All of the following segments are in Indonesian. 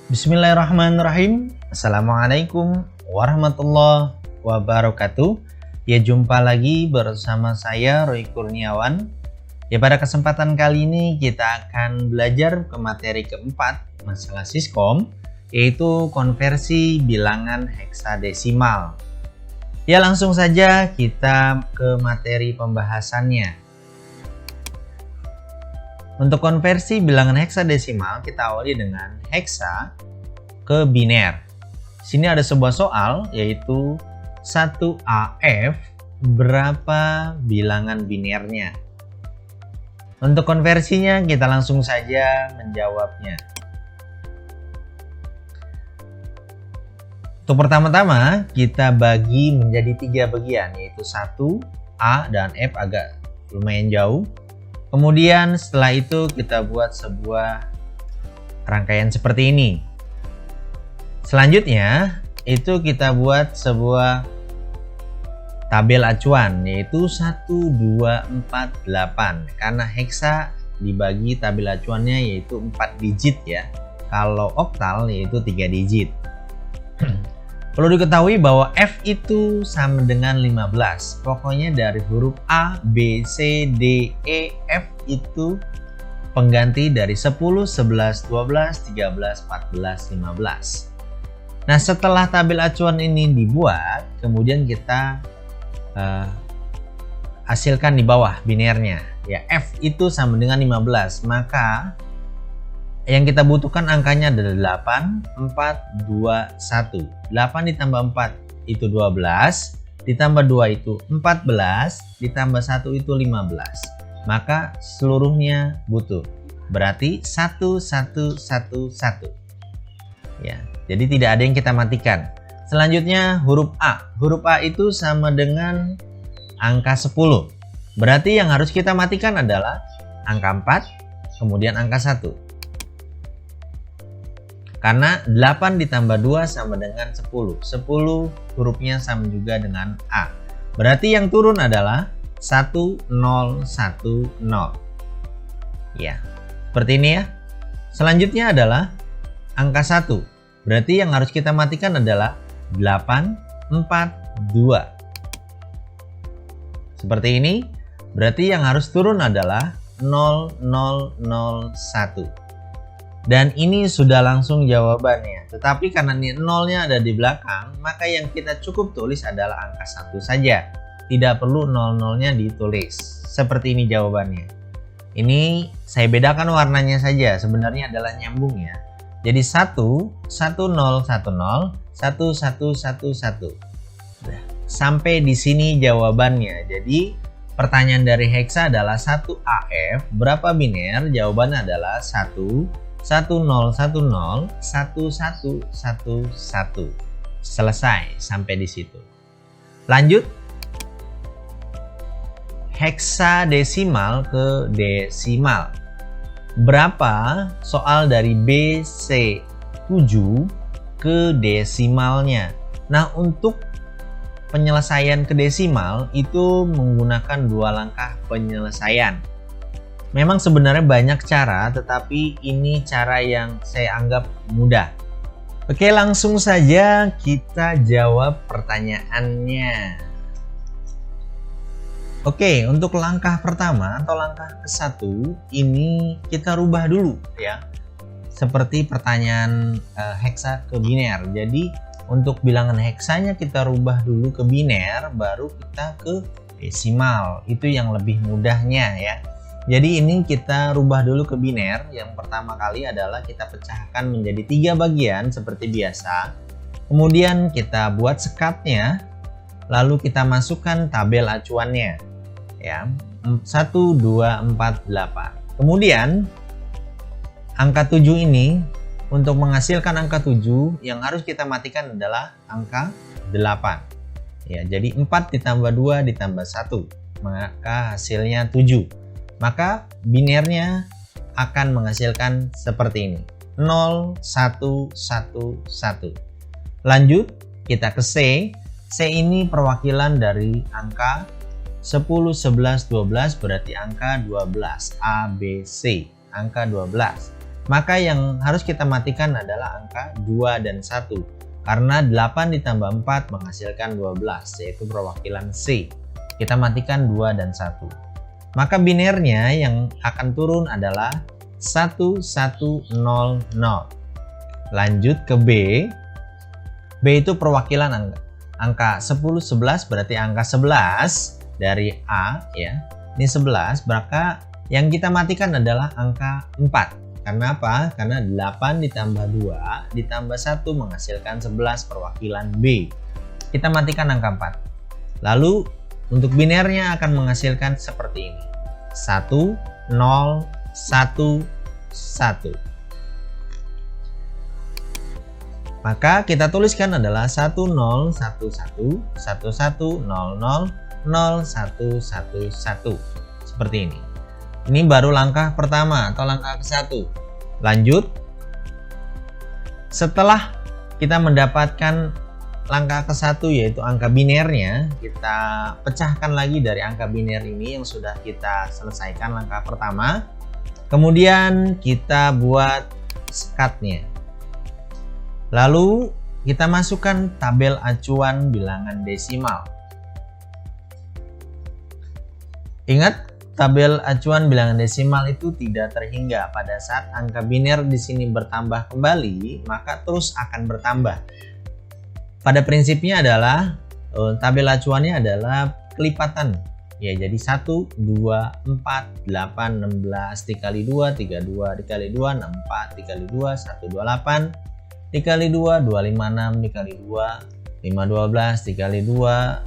Bismillahirrahmanirrahim. Assalamualaikum warahmatullahi wabarakatuh. Ya, jumpa lagi bersama saya Roy Kurniawan. Ya, pada kesempatan kali ini kita akan belajar ke materi keempat masalah Siskom, yaitu konversi bilangan heksadesimal. Ya, langsung saja kita ke materi pembahasannya. Untuk konversi bilangan heksadesimal, kita awali dengan heksa ke biner. Sini ada sebuah soal, yaitu 1AF berapa bilangan binernya. Untuk konversinya, kita langsung saja menjawabnya. Untuk pertama-tama, kita bagi menjadi 3 bagian, yaitu 1, A dan F agak lumayan jauh. Kemudian setelah itu kita buat sebuah rangkaian seperti ini. Selanjutnya itu kita buat sebuah tabel acuan, yaitu 1, 2, 4, 8. Karena heksa dibagi tabel acuannya yaitu 4 digit ya. Kalau oktal yaitu 3 digit. Perlu diketahui bahwa F itu sama dengan 15. Pokoknya dari huruf A, B, C, D, E, F itu pengganti dari 10, 11, 12, 13, 14, 15. Nah, setelah tabel acuan ini dibuat, kemudian kita hasilkan di bawah binernya. Ya, F itu sama dengan 15. Maka yang kita butuhkan angkanya adalah 8, 4, 2, 1. 8 ditambah 4 itu 12, ditambah 2 itu 14, ditambah 1 itu 15. Maka seluruhnya butuh. Berarti 1, 1, 1, 1. Ya, jadi tidak ada yang kita matikan. Selanjutnya huruf A. Huruf A itu sama dengan angka 10. Berarti yang harus kita matikan adalah angka 4, kemudian angka 1. Karena 8 ditambah 2 sama dengan 10. 10 hurufnya sama juga dengan A. Berarti yang turun adalah 1, 0, 1, 0. Ya, seperti ini ya. Selanjutnya adalah angka 1. Berarti yang harus kita matikan adalah 8, 4, 2. Seperti ini. Berarti yang harus turun adalah 0, 0, 0, 1. Dan ini sudah langsung jawabannya. Tetapi karena ini nolnya ada di belakang, maka yang kita cukup tulis adalah angka 1 saja. Tidak perlu nol-nolnya ditulis. Seperti ini jawabannya. Ini saya bedakan warnanya saja. Sebenarnya adalah nyambung ya. Jadi 1, 1, 0, 1, 0, 1, 1, 1, 1. Nah, sampai di sini jawabannya. Jadi pertanyaan dari heksa adalah 1AF berapa biner? Jawabannya adalah 1, 1, 0, 1, 0, 1, 1, 1, 1. Selesai sampai di situ. Lanjut. Heksadesimal ke desimal. Berapa soal dari BC7 ke desimalnya? Nah, untuk penyelesaian ke desimal itu menggunakan 2 langkah penyelesaian. Memang sebenarnya banyak cara, tetapi ini cara yang saya anggap mudah. Oke, langsung saja kita jawab pertanyaannya. Oke, untuk langkah pertama atau langkah ke-1 ini kita rubah dulu ya. Seperti pertanyaan heksa ke biner. Jadi untuk bilangan heksanya kita rubah dulu ke biner, baru kita ke desimal. Itu yang lebih mudahnya ya. Jadi ini kita rubah dulu ke biner. Yang pertama kali adalah kita pecahkan menjadi 3 bagian seperti biasa. Kemudian kita buat sekatnya. Lalu kita masukkan tabel acuannya. Ya, 1, 2, 4, 8. Kemudian angka 7 ini untuk menghasilkan angka 7 yang harus kita matikan adalah angka 8. Ya, jadi 4 ditambah 2 ditambah 1. Maka hasilnya 7. Maka binernya akan menghasilkan seperti ini. 0, 1, 1, 1. Lanjut kita ke C. C ini perwakilan dari angka 10, 11, 12 berarti angka 12. A, B, C. Angka 12. Maka yang harus kita matikan adalah angka 2 dan 1. Karena 8 ditambah 4 menghasilkan 12, yaitu perwakilan C. Kita matikan 2 dan 1. Maka binernya yang akan turun adalah 1100. Lanjut ke B. B itu perwakilan angka 10, 11 berarti angka 11 dari A ya. Ini 11, maka yang kita matikan adalah angka 4. Karena apa? Karena 8 ditambah 2 ditambah 1 menghasilkan 11 perwakilan B. Kita matikan angka 4. Lalu untuk binernya akan menghasilkan seperti ini. 1, 0, 1, 1. Maka kita tuliskan adalah 1011 1100 0111 seperti ini. Ini baru langkah pertama atau langkah ke-1. Lanjut. Setelah kita mendapatkan langkah ke-1 yaitu angka binernya, kita pecahkan lagi dari angka biner ini yang sudah kita selesaikan langkah pertama. Kemudian kita buat sekatnya. Lalu kita masukkan tabel acuan bilangan desimal. Ingat, tabel acuan bilangan desimal itu tidak terhingga. Pada saat angka biner di sini bertambah kembali, maka terus akan bertambah. Pada prinsipnya adalah tabel acuannya adalah kelipatan. Ya, jadi 1, 2, 4, 8, 16, dikali 2, 32, dikali 2, 64, dikali 2, 128, dikali 2, 256, dikali 2, 512, dikali 2,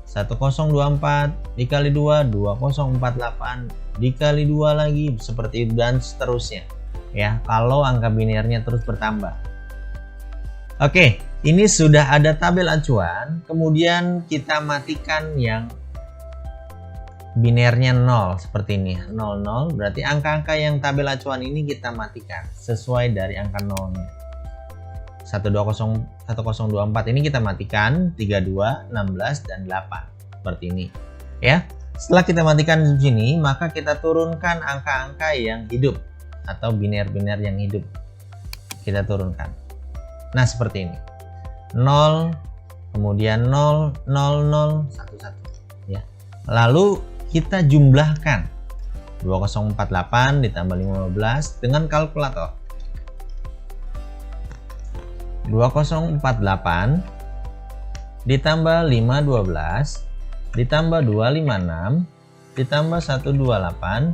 1024, dikali 2, 2048, dikali 2 lagi, seperti itu dan seterusnya. Ya, kalau angka binernya terus bertambah. Oke, ini sudah ada tabel acuan, kemudian kita matikan yang binernya 0 seperti ini. 00 berarti angka-angka yang tabel acuan ini kita matikan sesuai dari angka 0-nya. 1024 ini kita matikan 32, 16 dan 8 seperti ini ya. Setelah kita matikan di sini, maka kita turunkan angka-angka yang hidup atau biner-biner yang hidup. Kita turunkan. Nah, seperti ini. 0 kemudian 0 0 0 1 1 ya. Lalu kita jumlahkan 2048 ditambah 15 dengan kalkulator. 2048 ditambah 512 ditambah 256 ditambah 128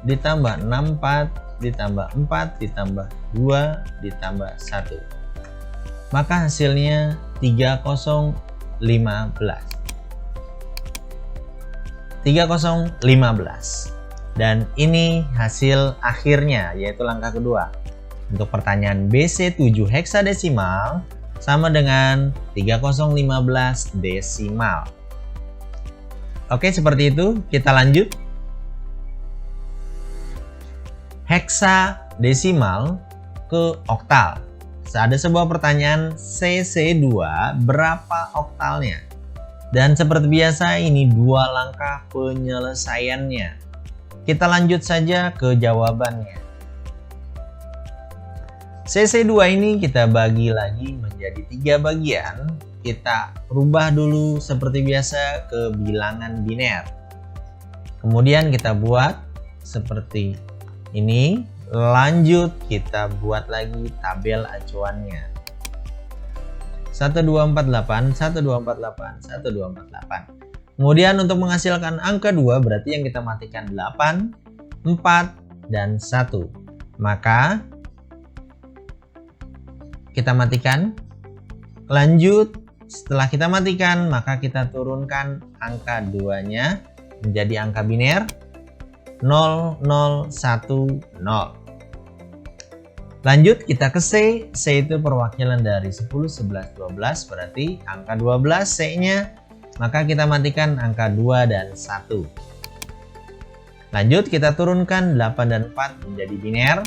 ditambah 64 ditambah 4 ditambah 2 ditambah 1. Maka hasilnya 3015. 3015. Dan ini hasil akhirnya, yaitu langkah kedua. Untuk pertanyaan BC7 heksadesimal sama dengan 3015 desimal. Oke, seperti itu. Kita lanjut. Heksadesimal ke oktal. Ada sebuah pertanyaan CC2 berapa oktalnya? Dan seperti biasa ini dua langkah penyelesaiannya. Kita lanjut saja ke jawabannya. CC2 ini kita bagi lagi menjadi 3 bagian. Kita rubah dulu seperti biasa ke bilangan biner. Kemudian kita buat seperti ini. Lanjut kita buat lagi tabel acuannya. 1248, 1248, 1248. Kemudian untuk menghasilkan angka 2 berarti yang kita matikan 8, 4, dan 1. Maka kita matikan. Lanjut, setelah kita matikan maka kita turunkan angka 2-nya menjadi angka biner 0010. Lanjut kita ke C. C itu perwakilan dari 10, 11, 12 berarti angka 12 C-nya. Maka kita matikan angka 2 dan 1. Lanjut kita turunkan 8 dan 4 menjadi biner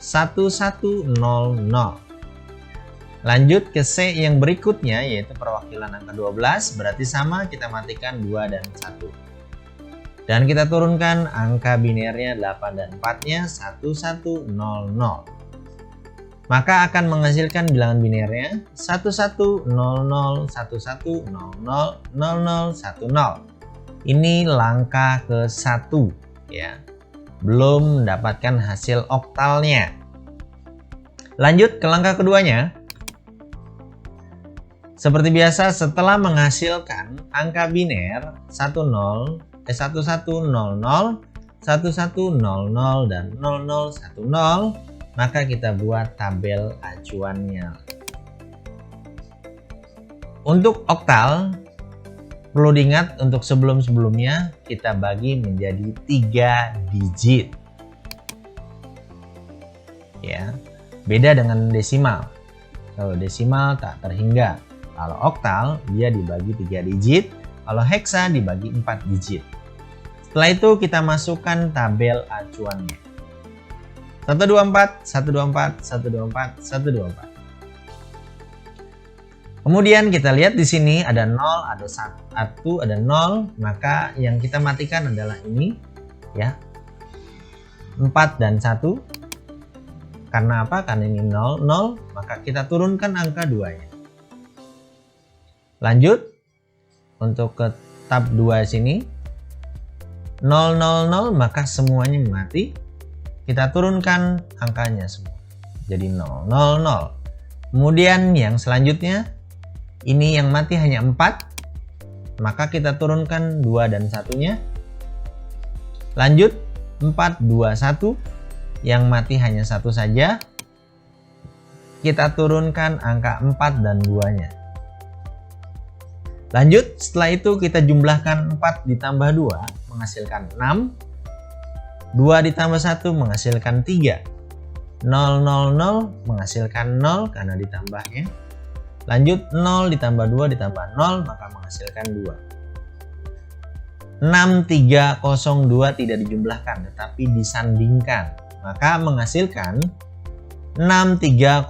1100. Lanjut ke C yang berikutnya yaitu perwakilan angka 12 berarti sama, kita matikan 2 dan 1. Dan kita turunkan angka binernya 8 dan 4-nya 1100. Maka akan menghasilkan bilangan binernya 110011000010. Ini langkah ke-1 ya. Belum mendapatkan hasil oktalnya. Lanjut ke langkah keduanya. Seperti biasa, setelah menghasilkan angka biner 1100, 1100, dan 0010, maka kita buat tabel acuannya. Untuk oktal, perlu diingat untuk sebelum-sebelumnya kita bagi menjadi 3 digit. Ya, beda dengan desimal. Kalau desimal tak terhingga. Kalau oktal dia dibagi 3 digit, kalau heksa dibagi 4 digit. Setelah itu kita masukkan tabel acuannya. 124, 124, 124, 124. Kemudian kita lihat di sini ada 0, ada 1, ada 0, maka yang kita matikan adalah ini ya. 4 dan 1. Karena apa? Karena ini 0, 0, maka kita turunkan angka 2-nya. Lanjut untuk ke tab 2 sini 000, maka semuanya mati. Kita turunkan angkanya semua jadi 000. Kemudian yang selanjutnya ini yang mati hanya 4, maka kita turunkan 2 dan 1-nya. Lanjut 4, 2, 1, yang mati hanya 1 saja. Kita turunkan angka 4 dan 2-nya. Lanjut, setelah itu kita jumlahkan 4 ditambah 2 menghasilkan 6. 2 ditambah 1 menghasilkan 3. 000 menghasilkan 0 karena ditambahnya. Lanjut 0 ditambah 2 ditambah 0 maka menghasilkan 2. 6302 tidak dijumlahkan tetapi disandingkan. Maka menghasilkan 6302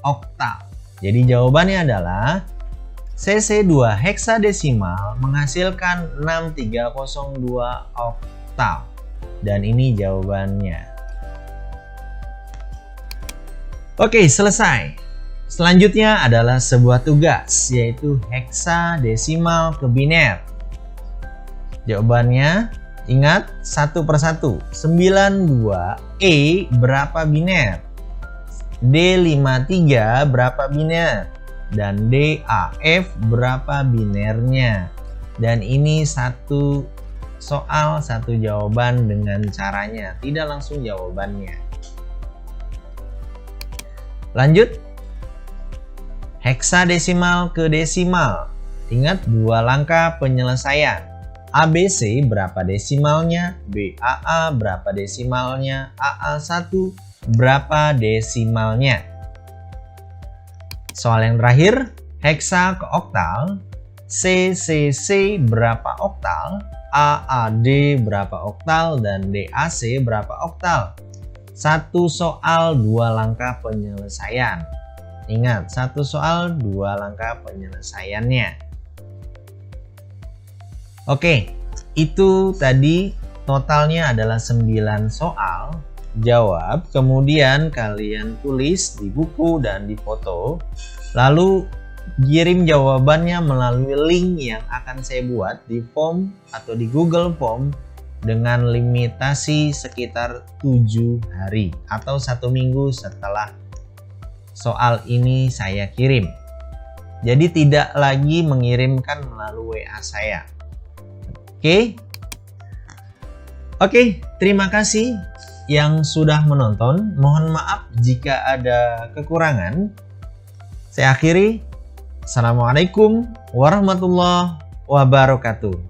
oktal. Jadi jawabannya adalah CC2 heksadesimal menghasilkan 6302 oktal. Dan ini jawabannya. Oke, selesai. Selanjutnya adalah sebuah tugas, yaitu heksadesimal ke biner. Jawabannya, ingat satu persatu. 92E berapa biner? D53 berapa biner? Dan DAF berapa binernya? Dan ini satu soal, satu jawaban dengan caranya, tidak langsung jawabannya. Lanjut, heksadesimal ke desimal. Ingat 2 langkah penyelesaian. ABC berapa desimalnya? BAA berapa desimalnya? AA1 berapa desimalnya? Soal yang terakhir, heksa ke oktal. CCC berapa oktal? AAD berapa oktal? Dan DAC berapa oktal? Satu soal 2 langkah penyelesaian. Ingat, satu soal 2 langkah penyelesaiannya. Oke, itu tadi totalnya adalah 9 soal. Jawab, kemudian kalian tulis di buku dan di foto, lalu kirim jawabannya melalui link yang akan saya buat di form atau di Google Form dengan limitasi sekitar 7 hari atau 1 minggu setelah soal ini saya kirim. Jadi tidak lagi mengirimkan melalui WA saya. Oke, terima kasih yang sudah menonton. Mohon maaf jika ada kekurangan. Saya akhiri. Assalamualaikum warahmatullahi wabarakatuh.